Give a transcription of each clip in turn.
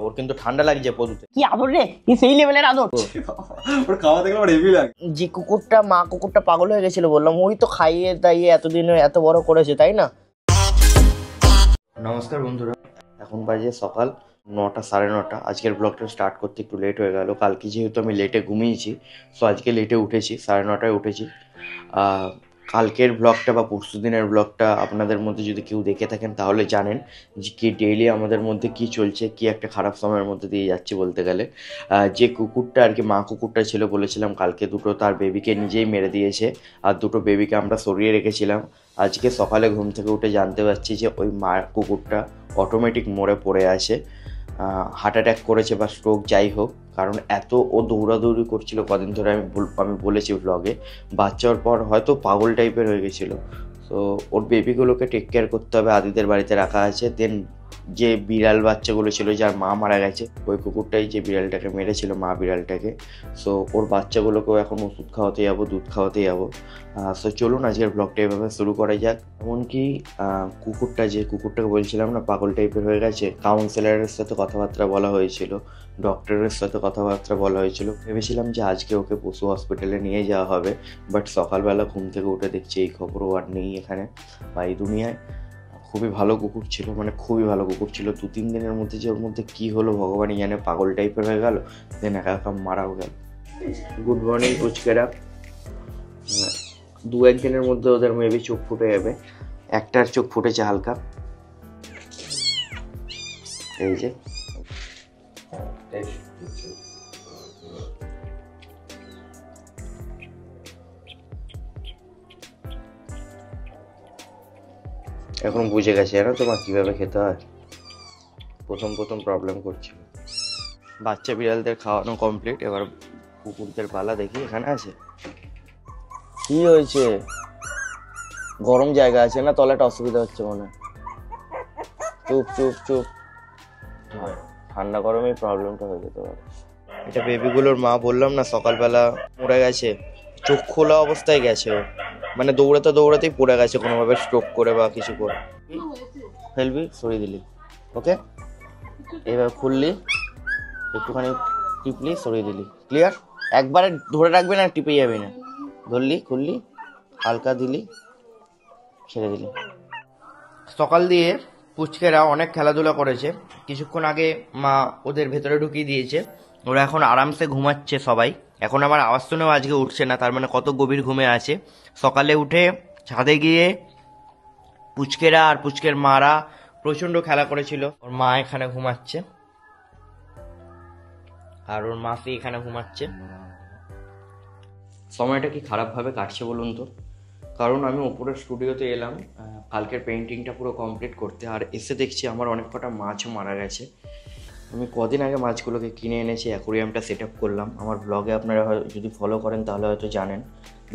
ওর কিন্তু ঠান্ডা লাগছে পদুতে। কি আদর রে, কি সেই লেভেলের আদর। ওর খাওয়া দেখলে আমার হেভি লাগে। যে কুকুরটা মা কুকুরটা পাগল হয়ে গেছিল বললাম, ওই তো খাইয়ে দাইয়ে এতদিনে এত বড় করেছে, তাই না? নমস্কার বন্ধুরা, এখন বাজে সকাল 9টা 9:30। আজকের ব্লগটা স্টার্ট করতে একটু লেট হয়ে গেল। কালকে যেহেতু আমি লেটে ঘুমিয়েছি, সো আজকে লেটে উঠেছি, 9:30টায় উঠেছি। কালকের ব্লগটা বা পরশু দিনের ব্লগটা আপনাদের মধ্যে যদি কেউ দেখে থাকেন তাহলে জানেন যে কি ডেইলি আমাদের মধ্যে কি চলছে, কি একটা খারাপ সময়ের মধ্যে দিয়ে যাচ্ছে বলতে গেলে। যে কুকুরটা আর কি মা কুকুরটা ছিল, বলেছিলাম কালকে দুটো তার বেবিকে নিজেই মেরে দিয়েছে, আর দুটো বেবিকে আমরা সরিয়ে রেখেছিলাম। আজকে সকালে ঘুম থেকে উঠে জানতে পারছি যে ওই মা কুকুরটা অটোমেটিক মরে পড়ে আছে, হার্ট অ্যাটাক করেছে বা স্ট্রোক যাই হোক, কারণ এত ও দৌড়াদৌড়ি করছিল কদিন ধরে। আমি বলেছি ব্লগে, বাচ্চার পর হয়তো পাগল টাইপের হয়ে গেছিলো। তো ওর বেবিগুলোকে টেক কেয়ার করতে হবে, আদিদের বাড়িতে রাখা আছে। দেন যে বিড়াল বাচ্চাগুলো ছিল যার মা মারা গেছে, ওই কুকুরটাই যে বিড়ালটাকে মেরেছিল, মা বিড়ালটাকে। সো ওর বাচ্চাগুলোকেও এখন ওষুধ খাওয়াতে যাবো, দুধ খাওয়াতে যাবো। সো চলুন আজকের ব্লগটা এভাবে শুরু করা যাক। এমনকি কুকুরটাকে বলছিলাম না পাগল টাইপের হয়ে গেছে, কাউন্সিলরের সাথে কথাবার্তা বলা হয়েছিল, ডক্টরের সাথে কথাবার্তা বলা হয়েছিল। ভেবেছিলাম যে আজকে ওকে পশু হসপিটালে নিয়ে যাওয়া হবে, বাট সকালবেলা ঘুম থেকে উঠে দেখছি এই খবরও আর নেই এখানে বা এই দুনিয়ায়। খুবই ভালো কুকুর ছিল, মানে খুবই ভালো কুকুর ছিল। 2-3 দিনের মধ্যে যে ওর মধ্যে কী হলো ভগবানই জানে, পাগল টাইপের হয়ে গেল, দেন একা একা মারাও গেল। Good morning পুচকেরা। 2-1 দিনের মধ্যে ওদের মেবি চোখ ফুটে যাবে। একটার চোখ ফুটেছে হালকা, এই যে। এখন বুঝে গেছে জানো তোমার কীভাবে খেতে হয়। প্রথম প্রবলেম করছিল। বাচ্চা বিড়ালদের খাওয়ানো কমপ্লিট, এবার কুকুরদের পালা। দেখি এখানে আছে কি হয়েছে, গরম জায়গা আছে না, তলাটা অসুবিধা হচ্ছে মনে হয়। চুপ চুপ চুপ, ঠান্ডা গরমে প্রবলেমটা হয়ে যেতে পারে। এটা বেবিগুলোর মা, বললাম না সকালবেলা মরে গেছে, চোখ খোলা অবস্থায় গেছে ও, মানে দৌড়াতেই পড়ে গেছে কোনোভাবে, স্ট্রোক করে বা কিছু করে। ফেলবি, সরিয়ে দিলি, ওকে। এবার খুললি, একটুখানি টিপলি, সরিয়ে দিলি, ক্লিয়ার। একবারে ধরে রাখবি না, টিপে যাবি না। ধরলি, খুললি, হালকা দিলি, ছেড়ে দিলি। সকাল দিয়ে পুচকেরা অনেক খেলাধুলা করেছে। কিছুক্ষণ আগে মা ওদের ভেতরে ঢুকিয়ে দিয়েছে, ওরা এখন আরামসে ঘুমাচ্ছে সবাই। এখন আমার আওয়াজ শুনেও আজকে উঠছে না, তার মানে কত গভীর ঘুমে আছে। সকালে উঠে ছাদে গিয়ে পুচকেরা আর পুচকের মারা প্রচণ্ড খেলা করেছিল। ওর মা এখানে ঘুমাচ্ছে আর ওর মাসি এখানে ঘুমাচ্ছে। সময়টা কি খারাপভাবে কাটছে বলুন তো, কারণ আমি ওপরের স্টুডিওতে এলাম কালকের পেন্টিংটা পুরো কমপ্লিট করতে, আর এসে দেখছি আমার অনেক কটা মাছও মারা গেছে। আমি কদিন আগে মাছগুলোকে কিনে এনেছি, অ্যাকোরিয়ামটা সেট আপ করলাম। আমার ব্লগে আপনারা যদি ফলো করেন তাহলে হয়তো জানেন।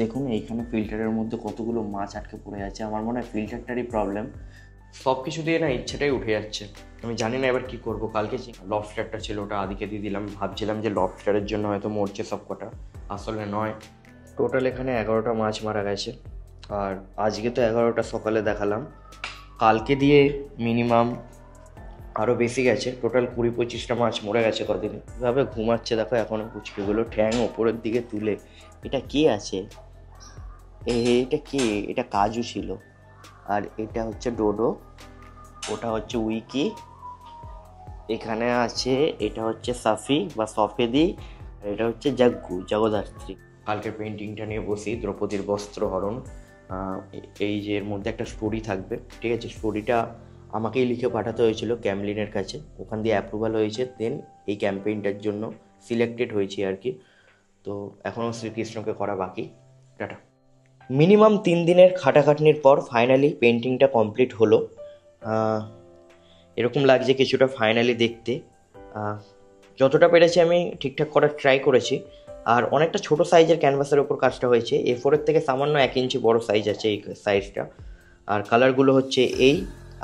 দেখুন এইখানে ফিল্টারের মধ্যে কতগুলো মাছ আটকে পড়ে আছে। আমার মনে হয় ফিল্টারটারই প্রবলেম, সব কিছু দিয়ে না ইচ্ছেটাই উঠে যাচ্ছে। আমি জানি না এবার কী করবো। কালকে লবস্টারটা ছিল, ওটা আদিকে দিয়ে দিলাম, ভাবছিলাম যে লবস্টারের জন্য হয়তো মরছে সব কটা, আসলে নয়। টোটাল এখানে 11টা মাছ মারা গেছে, আর আজকে তো 11টা সকালে দেখালাম, কালকে দিয়ে মিনিমাম আরও বেশি গেছে। টোটাল 20-25টা মাছ মরে গেছে কদিনে। কীভাবে ঘুমাচ্ছে দেখো এখনও পুচকেগুলো, ঠ্যাং ওপরের দিকে তুলে। এটা কে আছে? এটা কে? এটা কাজু ছিল, আর এটা হচ্ছে ডোডো, ওটা হচ্ছে উইকি, এখানে আছে এটা হচ্ছে সাফি বা সফেদি, আর এটা হচ্ছে জগদ্ধাত্রী। কালকের পেন্টিংটা নিয়ে বসি, দ্রৌপদীর বস্ত্রহরণ। এই যে এর মধ্যে একটা স্টোরি থাকবে, ঠিক আছে। স্টোরিটা আমাকেই লিখে পাঠাতে হয়েছিল ক্যামলিনের কাছে, ওখান দিয়ে অ্যাপ্রুভাল হয়েছে, দেন এই ক্যাম্পেইনটার জন্য সিলেক্টেড হয়েছি আর কি। তো এখনও শ্রীকৃষ্ণকে করা বাকি। টাটা। মিনিমাম 3 দিনের খাটাখাটনির পর ফাইনালি পেন্টিংটা কমপ্লিট হলো। এরকম লাগছে কিছুটা ফাইনালি দেখতে। যতটা পেরেছি আমি ঠিকঠাক করার ট্রাই করেছি, আর অনেকটা ছোট সাইজের ক্যানভাসের ওপর কাজটা হয়েছে। A4-এর থেকে সামান্য 1 ইঞ্চি বড় সাইজ আছে এই সাইজটা। আর কালারগুলো হচ্ছে এই,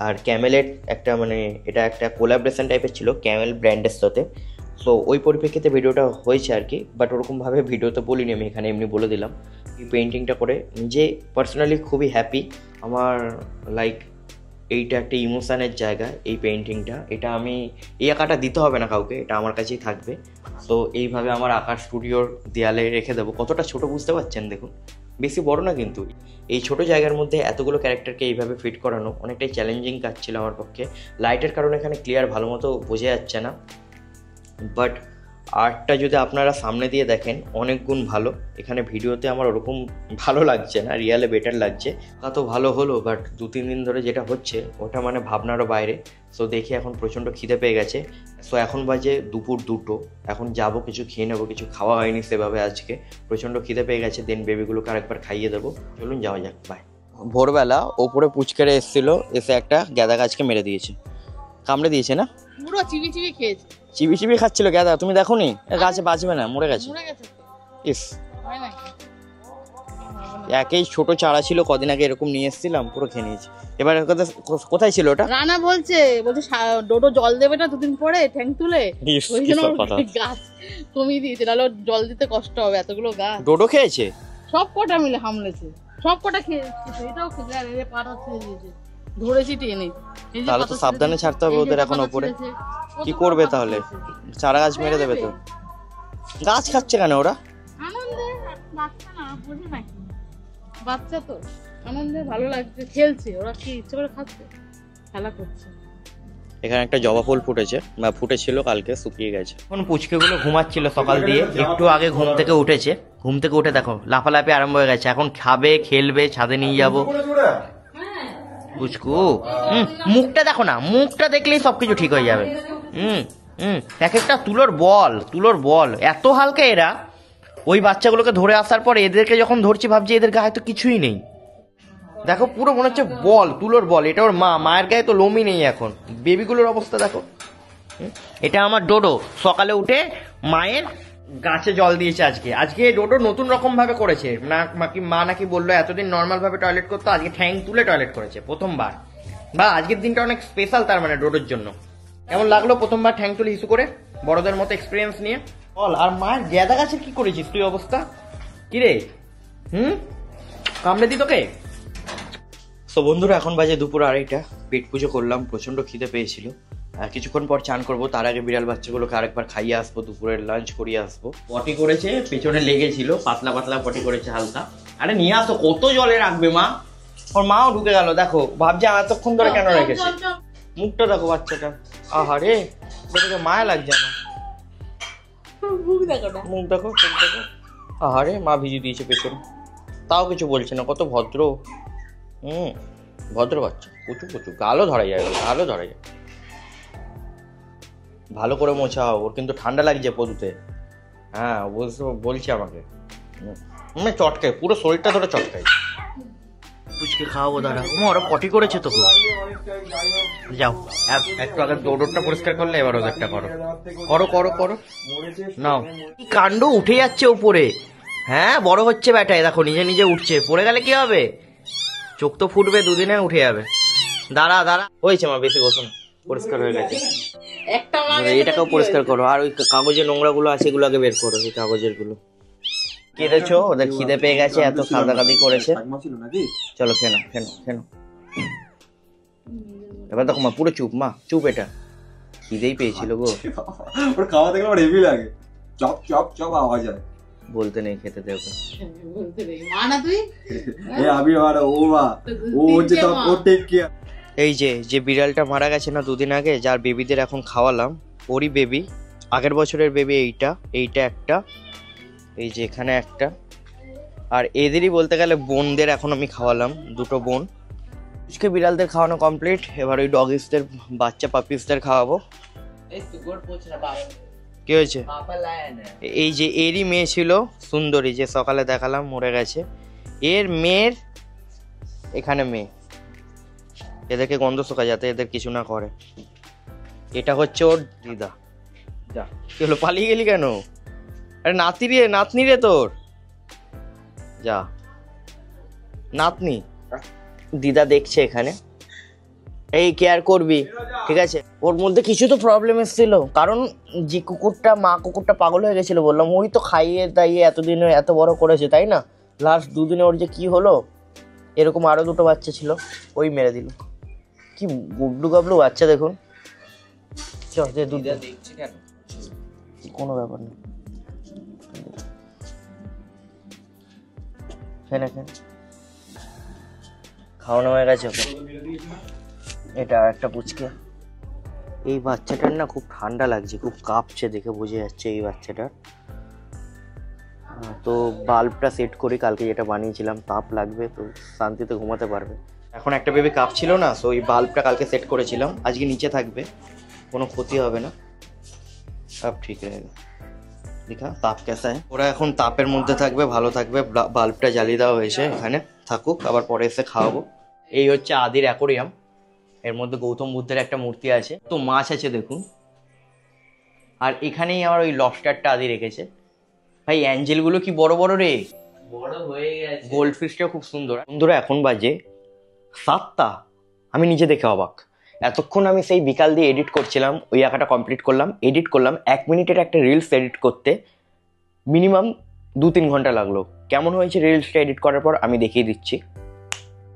আর ক্যামেলের একটা, মানে এটা একটা কোলাবরেশন টাইপের ছিল ক্যামেল ব্র্যান্ডের সাথে। সো ওই পরিপ্রেক্ষিতে ভিডিওটা হয়েছে আর কি, বাট ওরকমভাবে ভিডিওতে বলিনি আমি, এখানে এমনি বলে দিলাম। এই পেন্টিংটা করে নিজে পার্সোনালি খুবই হ্যাপি। আমার লাইক এইটা একটা ইমোশনের জায়গা, এই পেইন্টিংটা। এটা আমি এই আঁকাটা দিতে হবে না কাউকে, এটা আমার কাছেই থাকবে। তো এইভাবে আমার আঁকার স্টুডিওর দেয়ালে রেখে দেবো। কতটা ছোট বুঝতে পারছেন, দেখুন বেশি বড় না কিন্তু। এই ছোট জায়গার মধ্যে এতগুলো ক্যারেক্টারকে এইভাবে ফিট করানো অনেকটাই চ্যালেঞ্জিং কাজ ছিল আমার পক্ষে। লাইটের কারণে এখানে ক্লিয়ার ভালো মতো বোঝা যাচ্ছে না, বাট আর্টটা যদি আপনারা সামনে দিয়ে দেখেন অনেক গুণ ভালো। এখানে ভিডিওতে আমার ওরকম ভালো লাগছে না, রিয়ালে বেটার লাগছে। তা তো ভালো হলো, বাট 2-3 দিন ধরে যেটা হচ্ছে ওটা মানে ভাবনারও বাইরে। সো দেখি এখন প্রচণ্ড খিদে পেয়ে গেছে। সো এখন বাজে দুপুর 2টো, এখন যাব কিছু খেয়ে নেবো, কিছু খাওয়া হয়নি সেভাবে আজকে। প্রচণ্ড খিদে পেয়ে গেছে, দেন বেবিগুলোকে আরেকবার খাইয়ে দেবো। চলুন যাওয়া যাক, বাই। ভোরবেলা ওপরে পুচকেরে এসেছিলো, এসে একটা গ্যাদা গাছকে মেরে দিয়েছে, কামড়ে দিয়েছে না, পুরো চিবি চিবি খেয়েছে। চিবি চিবি খাচ্ছিল গ্যাদা, তুমি দেখো নি? গাছে বাঁচবে না, মরে গেছে। ইস, হয় নাকি? একেই ছোট চারা ছিল, কদিন আগে এরকম নিয়ে এসেছিলাম, পুরো খেয়ে নিয়েছি। এবার কোথায় ছিল ওটা? রানা বলছে ডোডো জল দেবে না 2 দিন পরে ঠ্যাং তুলে, ইস, ওই কি জন্য সব কথা। গাছ কমিয়ে দিয়েছে, নাহলে ওর জল দিতে কষ্ট হবে, এতগুলো গাছ। ডোডো খেয়েছে? সব কটা মিলে হামলেছে, সব কটা খেয়েছে, এটাও খেয়েছে, আর এর পাটা ছেড়ে দিয়েছে, ধরেছি টেনে। এই যে তাহলে তো পাতা সাবধানে ছেড়েছে, ছাড়তে হবে এই যে ওদের এখন পাতা ওপরে। ছেড়েছে, কি কতগুলো করবে পাতা তাহলে? ছেড়েছে। চারা গাছ মেরে দেবে তো। গাছ খাচ্ছে কেন ওরা? আনন্দে, বাচ্চা না বোঝে নাকি, বাচ্চা তো আনন্দে, ভালো লাগছে, খেলছে। ওরা কি ইচ্ছে করে খাচ্ছে? খেলা করছে। এখানে একটা জবা ফুল ফুটেছে, বা ফুটেছিল, কালকে শুকিয়ে গেছে। এখন পুচকেগুলো ঘুমাচ্ছিল সকাল দিয়ে, একটু আগে ঘুম থেকে উঠেছে। ঘুম থেকে উঠে দেখো লাফালাফি আরম্ভ হয়ে গেছে, এখন খাবে, খেলবে, ছাদে নিয়ে যাবো। পুচকু, মুখটা দেখো না, মুখটা দেখলেই সবকিছু ঠিক হয়ে যাবে। এক একটা তুলোর বল এত হালকা। এরা ওই বাচ্চাগুলোকে ধরে আসার পর এদেরকে যখন ধরছি ভাবছি এদের গায়ে তো কিছুই নেই। দেখো পুরো মনে হচ্ছে তুলোর বল। এটা ওর মায়ের গায়ে তো লোমই নেই এখন। বেবিগুলোর অবস্থা দেখো। এটা আমার ডোডো, সকালে উঠে মায়ের গাছে জল দিয়েছে। আজকে ডোডো নতুন রকম ভাবে করেছে না, মা নাকি বললো এতদিন নর্মাল ভাবে টয়লেট করতো, আজকে ঠ্যাং তুলে টয়লেট করেছে প্রথমবার। বা আজকের দিনটা অনেক স্পেশাল তার মানে ডোডোর জন্য। কেমন লাগলো প্রথমবার ঠ্যাং তুলে ইস্যু করে, বড়দের মতো এক্সপিরিয়েন্স নিয়ে বল। আর মায়ের গ্যাদা গাছের কি করেছিস তুই অবস্থা? কিরে, কামড়ে দি তোকে? তো বন্ধুরা এখন বাজে দুপুর 2:30, পেট পুজো করলাম, প্রচণ্ড খিদে পেয়েছিল। কিছুক্ষণ পর চান করবো, তার আগে বিড়াল বাচ্চাগুলোকে আরেকবার খাইয়ে আসবো, দুপুরের লাঞ্চ করিয়ে আসবো। পটি করেছে, পেছনে লেগেছিল, পাতলা পাতলা পটি করেছে হালকা। আরে নিয়ে আসো, কত জলে রাখবে মা? ওর মাও ঢুকে গেল, দেখো ভাবছে এতক্ষণ ধরে কেন রেখেছে। মুখটা দেখো বাচ্চাটা, আহারে দেখে মায়া লাগছে আমার। মুখ দেখো, আহারে মা ভিজিয়ে দিয়েছে পেছনে, তাও কিছু বলছে না, কত ভদ্র। ভদ্র বাচ্চা, প্রচুর গালও ধরা যায়, ভালো করে মোছাও, ওর কিন্তু ঠান্ডা লাগছে পদুতে। হ্যাঁ বলছে আমাকে, চটকায়, পুরো শরীরটা ধরে চটকায়। পুচকে খাওয়াবো, দাঁড়া। ওরা পটি করেছে তো, যাও একটু আগে ডোরটা পরিষ্কার করলে, এবার ওদেরটা করো নাও। কি কাণ্ড, উঠে যাচ্ছে উপরে। হ্যাঁ বড় হচ্ছে ব্যাটায়, দেখো নিজে উঠছে, পড়ে গেলে কি হবে? চোখ তো ফুটবে, 2 দিনে উঠে যাবে। দাঁড়া হয়েছে মা, বেশি গোসল, পরিষ্কার হয়ে গেছে। এটাকেও পরিষ্কার করো, আর ওই কাগজের নোংরা গুলো আছে এগুলো আগে বের করো, ওই কাগজের গুলো। কেঁদেছো? ওদের খিদে পেয়ে গেছে, এত কাঁদাকাঁদি করেছে। চলো খেনো। এবার দেখো মা পুরো চুপ, মা চুপ, এটা খিদেই পেয়েছিল গো। ওর খাওয়া দেখলে আমার হেভি লাগে, চপ আওয়াজ হয়। বলতে নেই, খেতে দেবো। এই যে বিড়ালটা মারা গেছে না 2 দিন আগে, যার বেবিদের এখন খাওয়ালাম, ওরই বেবি, আগের বছরের বেবি। এইটা একটা, এই যে এখানে একটা, আর এদেরই বলতে গেলে বোনদের এখন আমি খাওয়ালাম, 2টো বোন। আজকে বিড়ালদের খাওয়ানো কমপ্লিট, এবার ওই ডগিসদের বাচ্চা পাপিসদের খাওয়াবো। কি হয়েছে? এই যে এরই মেয়ে ছিল সুন্দরী, যে সকালে দেখালাম, মরে গেছে। এর মেয়ের এখানে মেয়ে, এদেরকে গন্ধ শোকা যাতে এদের কিছু না করে। এটা হচ্ছে ওর দিদা। যা, কি হলো, পালিয়ে গেলি কেন? আরে নাতনি রে তোর, যা নাতনি। দিদা দেখছে এখানে, এই কেয়ার করবি, ঠিক আছে? ওর মধ্যে কিছু তো প্রবলেম এসেছিল, কারণ যে মা কুকুরটা পাগল হয়ে গেছিল, বললাম, ওই তো খাইয়ে দাইয়ে এতদিনে এত বড় করেছে, তাই না? লাস্ট 2 দিনে ওর যে কি হলো, এরকম আরো 2টো বাচ্চা ছিল, ওই মেরে দিল। কি গুবলু গাবলু বাচ্চা দেখুন। চল দে দুধ দেখছি কেন? কোনো ব্যাপার না। খেয়ে খাওয়ানো হয়ে গেছে ওকে। এটা আর একটা পুচকে। এই বাচ্চাটার না খুব ঠান্ডা লাগছে, খুব কাঁপছে, দেখে বোঝা যাচ্ছে এই বাচ্চাটার। তো বাল্বটা সেট করি, কালকে যেটা বানিয়েছিলাম, তাপ লাগবে তো শান্তিতে ঘুমাতে পারবে। এখন একটা বেবি কাঁপছিল না, সো এই বাল্বটা কালকে সেট করেছিলাম, আজকে নিচে থাকবে, কোনো ক্ষতি হবে না, সব ঠিক रहेगा। দেখা তাপ কেসা है। ওরা এখন তাপের মধ্যে থাকবে, ভালো থাকবে। বাল্বটা জ্বালিয়ে দেওয়া হয়েছে, এখানে থাকুক, আবার পরে এসে খাওয়াবো। এই হচ্ছে আদির অ্যাকোরিয়াম, এর মধ্যে গৌতম বুদ্ধের একটা মূর্তি আছে, তো মাছ আছে দেখুন। আর এখানেই আমার ওই লবস্টারটা আদি রেখেছে। ভাই অ্যাঞ্জেলগুলো কি বড় বড় রে, বড় হয়ে গেছে। গোল্ড ফিশটাও খুব সুন্দর। বন্ধুরা এখন বাজে 7টা, আমি নিজে দেখে অবাক। এতক্ষণ আমি সেই বিকাল দিয়ে এডিট করছিলাম, ওই আঁকাটা কমপ্লিট করলাম, এডিট করলাম, 1 মিনিটের একটা রিলস এডিট করতে মিনিমাম 2-3 ঘন্টা লাগলো। কেমন হয়েছে রিলসটা এডিট করার পর আমি দেখিয়ে দিচ্ছি।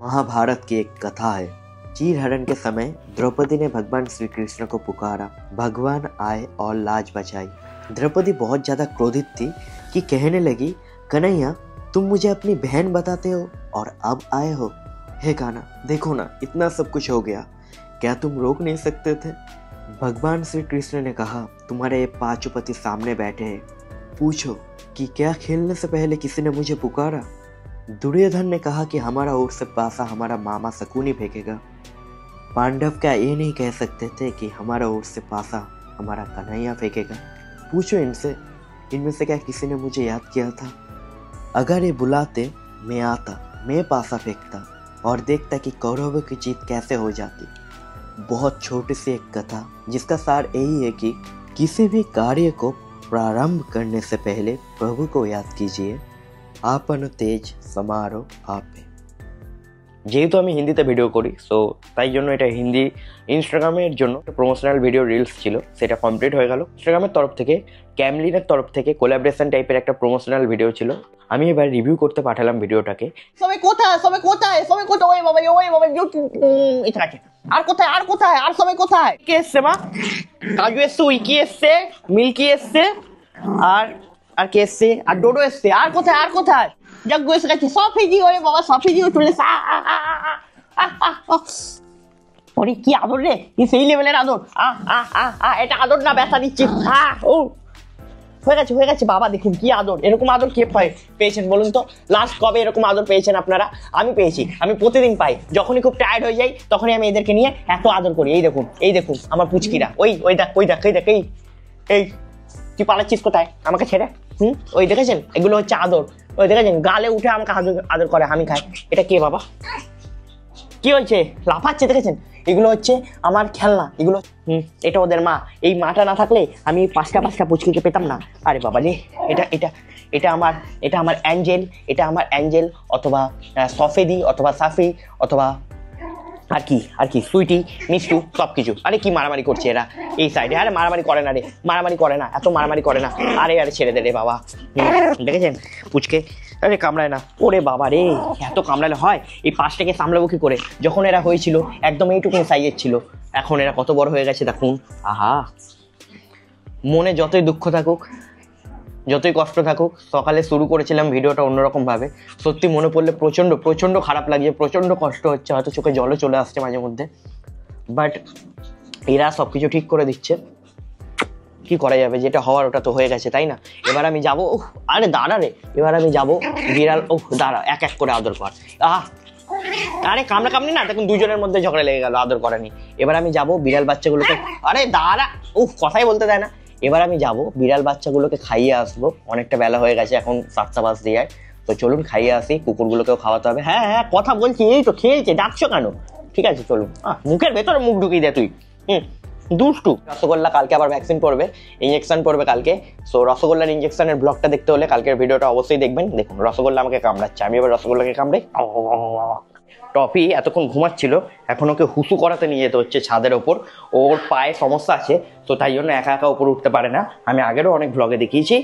महाभारत की एक कथा है। चीर हरण के समय द्रौपदी ने भगवान श्री कृष्ण को पुकारा, भगवान आए और लाज बचाई। द्रौपदी बहुत ज्यादा क्रोधित थी कि कहने लगी, कन्हैया तुम मुझे अपनी बहन बताते हो और अब आए हो। हे कान्हा देखो ना, इतना सब कुछ हो गया, क्या तुम रोक नहीं सकते थे? भगवान श्री कृष्ण ने कहा, तुम्हारे ये पांचों पति सामने बैठे हैं, पूछो कि क्या खेलने से पहले किसी ने मुझे पुकारा? दुर्योधन ने कहा कि हमारा ओर से पासा हमारा मामा शकुनी फेंकेगा। पांडव क्या ये नहीं कह सकते थे कि हमारा ओर से पासा हमारा कन्हैया फेंकेगा? पूछो इनसे, इनमें से क्या किसी ने मुझे याद किया था? अगर ये बुलाते मैं आता, मैं पासा फेंकता और देखता कि कौरवों की जीत कैसे हो जाती। बहुत छोटी सी एक कथा जिसका सार यही है कि किसी भी कार्य को प्रारंभ करने से पहले प्रभु को याद कीजिए, आपन तेज समारो आपे। যেহেতু আমি হিন্দিতে ভিডিও করি, সো তাই জন্য এটা হিন্দি ইনস্টাগ্রামের জন্য একটা প্রমোশনাল ভিডিও রিলস ছিল, সেটা কমপ্লিট হয়ে গেল। ইনস্টাগ্রামের তরফ থেকে, ক্যামলিনের তরফ থেকে কোলাবরেশন টাইপের একটা প্রমোশনাল ভিডিও ছিল, আমি এবার রিভিউ করতে পাঠালাম ভিডিওটাকে। সবাই কোথায় ওই বাবা এটা আছে। আর কোথায় আর সবাই কোথায়? কে এসছে মা? কাজু এসছে, উইকি এসছে, মিল্কি এসছে, আর আর কে এসছে? আর ডোডো এসছে। আর কোথায় যাক এসে গেছে। সফিজি, ওরে বাবা সফিজিও চলে এসছে। ওরে কি আদর রে, কি সেই লেভেলের আদর। এটা আদর না, ব্যথা দিচ্ছি। ও হয়ে গেছে বাবা, দেখুন কি আদর। এরকম আদর কে পেয়েছেন বলুন তো? লাস্ট কবে এরকম আদর পেয়েছেন আপনারা? আমি পেয়েছি, আমি প্রতিদিন পাই। যখনই খুব টায়ার্ড হয়ে যাই তখনই আমি এদেরকে নিয়ে এত আদর করি। এই দেখুন আমার পুচকিরা। ওই দেখ এই তুই পালাচ্ছিস কোথায় আমাকে ছেড়ে? ওই দেখেছেন, এগুলো হচ্ছে আদর। ওই দেখেছেন গালে উঠে আমাকে আদর করে, আমি খাই। এটা কে বাবা? কি হয়েছে? লাফাচ্ছে দেখেছেন? এগুলো হচ্ছে আমার খেলনা, এগুলো এটা ওদের মা। এই মাটা না থাকলে আমি পাঁচটা পুচকিকে পেতাম না। আরে বাবা রে, এটা আমার অ্যাঞ্জেল, অথবা সফেদি, অথবা সাফি, অথবা আর কি সুইটি, মিষ্টু, সব কিছু। আরে কি মারামারি করছে এরা এই সাইডে? আরে মারামারি করে না রে, এত মারামারি করে না। আরে ছেড়ে দে রে বাবা। দেখেছেন পুচকে? আরে কামড়ায় না। ওরে বাবা রে, এত কামড়ালে হয়? এই পাঁচটাকে সামলাবো কি করে? যখন এরা হয়েছিল একদম এইটুকু সাইজের ছিল, এখন এরা কত বড় হয়ে গেছে দেখুন। আহা, মনে যতই দুঃখ থাকুক, যতই কষ্ট থাকুক, সকালে শুরু করেছিলাম ভিডিওটা অন্যরকম ভাবে। সত্যি মনে পড়লে প্রচন্ড খারাপ লাগছে, প্রচন্ড কষ্ট হচ্ছে, হয়তো চোখে জলও চলে আসছে মাঝে মধ্যে। বাট এরা সবকিছু ঠিক করে দিচ্ছে, কি করা যাবে? যেটা হওয়ার ওটা তো হয়ে গেছে, তাই না? এবার আমি যাবো, আরে দাঁড়া রে, এবার আমি যাবো বিড়াল। দাঁড়া, এক এক করে আদর কর। আরে কামড়ি না, দেখুন দুজনের মধ্যে ঝগড়া লেগে গেল আদর করা নিয়ে। এবার আমি যাবো বিড়াল বাচ্চাগুলোকে, আরে দাঁড়া, কথাই বলতে দেয় না। এবার আমি যাবো বিড়াল বাচ্চাগুলোকে খাইয়ে আসবো। অনেকটা বেলা হয়ে গেছে, এখন 7টা বাজতে যায়। তো চলুন খাইয়ে আসি, কুকুরগুলোকেও খাওয়াতে হবে। হ্যাঁ কথা বলছি, এই তো খেলছে, ডাকছো কেন? ঠিক আছে চলুন। মুখের ভেতরে মুখ ঢুকিয়ে দে তুই, দুষ্টু। রসগোল্লা কালকে আবার ভ্যাকসিন পড়বে, ইঞ্জেকশন পড়বে কালকে। সো রসগোল্লার ইঞ্জেকশনের ব্লগটা দেখতে হলে কালকের ভিডিওটা অবশ্যই দেখবেন। দেখুন রসগোল্লা আমাকে কামড়াচ্ছে, আমি এবার রসগোল্লাকে কামড়াই। টপি এতক্ষণ ঘুমাচ্ছিল, এখন ওকে হুসু করাতে নিয়ে যেতে হচ্ছে ছাদের ওপর। ওর পায়ে সমস্যা আছে, তো তাই জন্য একা উপর উঠতে পারে না। আমি আগেরও অনেক ব্লগে দেখিয়েছি।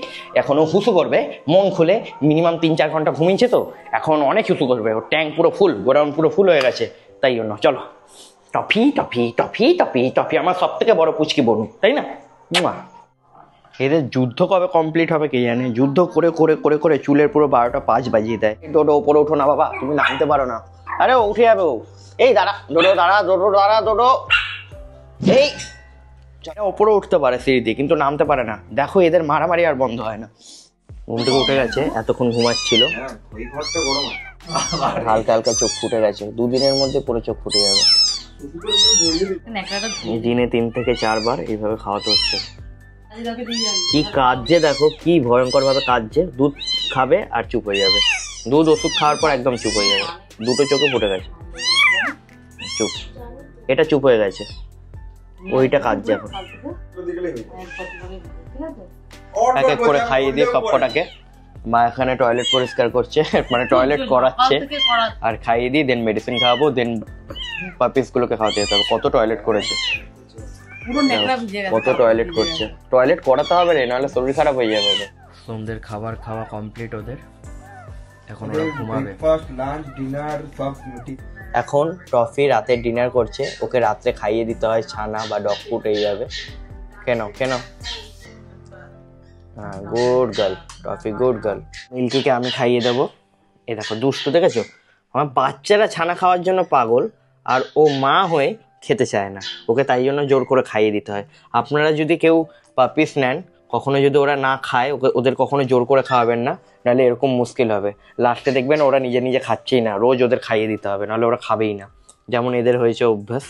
এখন ও হুসু করবে মন খুলে, মিনিমাম 3-4 ঘন্টা ঘুমিয়েছে, তো এখন অনেক হুসু করবে। ওর ট্যাঙ্ক পুরো ফুল, গোডাউন পুরো ফুল হয়ে গেছে, তাই জন্য। চলো toffee toffee toffee toffee toffee আমার সব থেকে বড় পুচকি বনু, তাই না? মুয়া। এদের যুদ্ধ কবে কমপ্লিট হবে কে জানে, যুদ্ধ করে করে করে করে চুলের পুরো 12টা 5 বাজিয়ে দেয়। ডোডো ওপরে ওঠো না বাবা, তুমি নামতে পারো না। আরে ও উঠে যাবে ও। এই দাঁড়া ডোডো, দাঁড়া ডোডো, দাঁড়া ডোডো। এই ওপরে উঠতে পারে সিঁড়ি দিয়ে, কিন্তু নামতে পারে না। দেখো এদের মারামারি আর বন্ধ হয় না। ঘুম থেকে উঠে গেছে, এতক্ষণ ঘুমাচ্ছিল, হালকা হালকা চোখ ফুটে গেছে। 2 দিনের মধ্যে পুরো চোখ ফুটে যাবে। দিনে 3 থেকে 4 বার এইভাবে খাওয়াতে হচ্ছে। কি কাঁদছে দেখো, কি ভয়ঙ্কর ভাবে কাঁদছে। দুধ খাবে আর চুপ হয়ে যাবে, দুধ ওষুধ খাওয়ার পর একদম চুপ হয়ে যাবে। 2টো চোখে ফুটে গেছে, চুপ। এটা চুপ হয়ে গেছে, ওইটা কাঁদছে এখন। এক এক করে খাইয়ে দিয়ে সব কটাকে। মা এখানে টয়লেট পরিষ্কার করছে, মানে টয়লেট করাচ্ছে আর খাইয়ে দিয়ে দেন মেডিসিন খাওয়াবো, দেন পাপিস গুলোকে খাওয়াতে যেতে হবে। কত টয়লেট করেছে, কত টয়লেট করছে। টয়লেট করাতে হবে রে, নাহলে শরীর খারাপ হয়ে যাবে ওদের। সন্ধ্যের খাবার খাওয়া কমপ্লিট ওদের, এখন ওরা ঘুমাবে। এখন টফি রাতে ডিনার করছে, ওকে রাত্রে খাইয়ে দিতে হয় ছানা বা ডগ ফুড এইভাবে। কেন কেন? হ্যাঁ, good girl toffee, good girl. মিল্কিকে আমি খাইয়ে দেবো। এ দেখো দুষ্টু, দেখেছো? আমার বাচ্চারা ছানা খাওয়ার জন্য পাগল, আর ও মা হয়ে খেতে চায় না, ওকে তাই জন্য জোর করে খাইয়ে দিতে হয়। আপনারা যদি কেউ পাপিস নেন, কখনো যদি ওরা না খায়, ওদের কখনো জোর করে খাওয়াবেন না, নাহলে এরকম মুশকিল হবে। লাস্টে দেখবেন ওরা নিজে নিজে খাচ্ছেই না, রোজ ওদের খাইয়ে দিতে হবে, নাহলে ওরা খাবেই না। যেমন এদের হয়েছে অভ্যাস।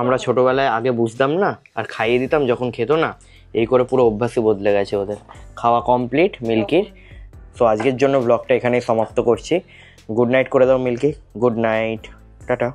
আমরা ছোটবেলায় আগে বুঝতাম না আর খাইয়ে দিতাম, যখন খেত না, এই করে পুরো অভ্যাসই বদলে গেছে ওদের। খাওয়া কমপ্লিট মিল্কির। সো আজকের জন্য ব্লগটা এখানেই সমাপ্ত করছি। গুড নাইট করে দাও মিল্কি। Good night, tata.